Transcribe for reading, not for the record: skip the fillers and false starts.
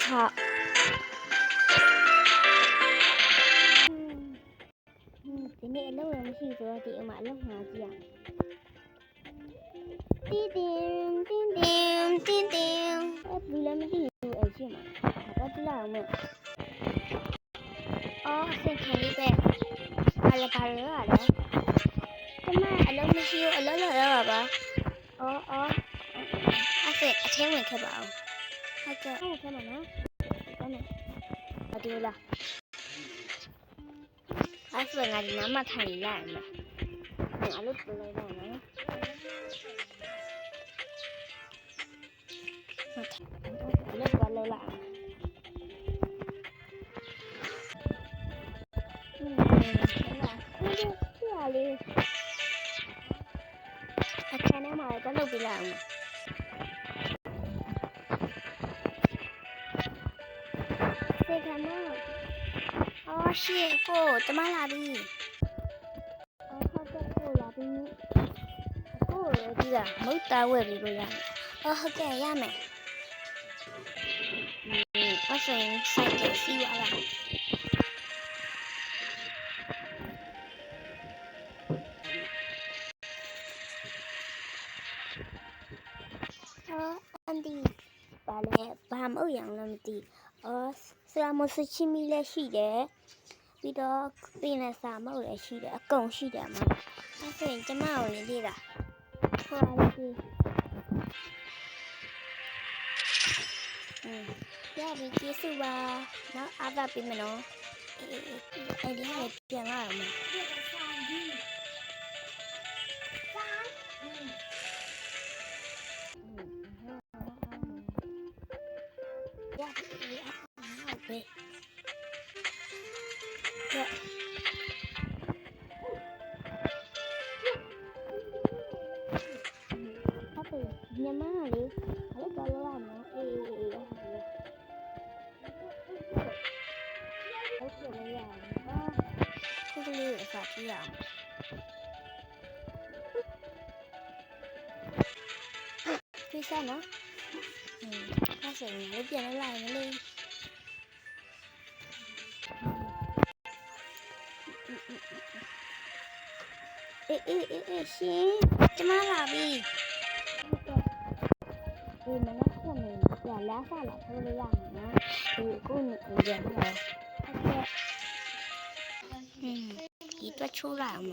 好。ဒီနေ့အလုပ်လည်းမရှိဆိုတော့ဒီအမအလုပ်မှာကြည့်ရမယ်တင်းတင်းတင်းတင်းတင်းဘူးလည်းမသိဘူးအဲ့ရှိမှာဘာကြည့်လိုက်အောင်မအော်စိတ်ခံလေးပဲဘာလဲကျမအလုပ်မရှိဘူးအလုပ်လာတော့ပါအော်အဲ့အထင်းဝင်ခဲ့ပါအောင်ဟုတ်ကဲ့ဟုတ်ခဲ့မှာနော်ဟုတ်မယ်အတူလားအဲ့ဆိုငါဒီနားမှာထိုင်လိုက်မယ်ငါလို့ပြလိုက်တော့နော်လက်ပါလောက်လာလေးအခန်းထဲမှာတော့လုပ်ပြလိုက်အောင်စေခမအော်ရှေ့ကိုတမလာပြီဟုတ်ကဲ့ကိုလာပြီကိုဒီကမုတ်တာဝယ်ပြီးလို့ရမယ်ဟုတ်ကဲ့ရမယ်အဲ့ဆိုရင်စိုက်ကစီးရလားအန်ဒီဘာလဲဘာမဟုတ်យ៉ាងလည်းမသိဆရာမစချီမီလည်းရှိတယ်ပြီးတော့ပင်နဲ့စာမဟုတ်လည်းရှိတယ်အကုန်ရှိတယ်မှာအဲ့ဆိုရင်ကျမကိုလည်းလေ့လာဟောလေးရပြီကျေးဇူးပါနောက်အားသာပေးမယ်နော်အဲ့ဒီဟာလည်းပြန်လာအောင်မယ်ညမလေးအဲ့ဒါလောရနော်အေးဟုတ်ကဲ့လေရခုကလေးအစားပြရအောင်ဖိစားနော်အဲ့ဆိုရင်လည်းပြန်လာမယ်လေအေးရှင်ကျမလာပြီဒီမနက်ခင်းနေရလာစားလာထိုးလို့ရမယ်နော်ဒီကိုနေပြန်တော့ဟုတ်ကဲ့ဒီတော့ချိုးလိုက်အောင်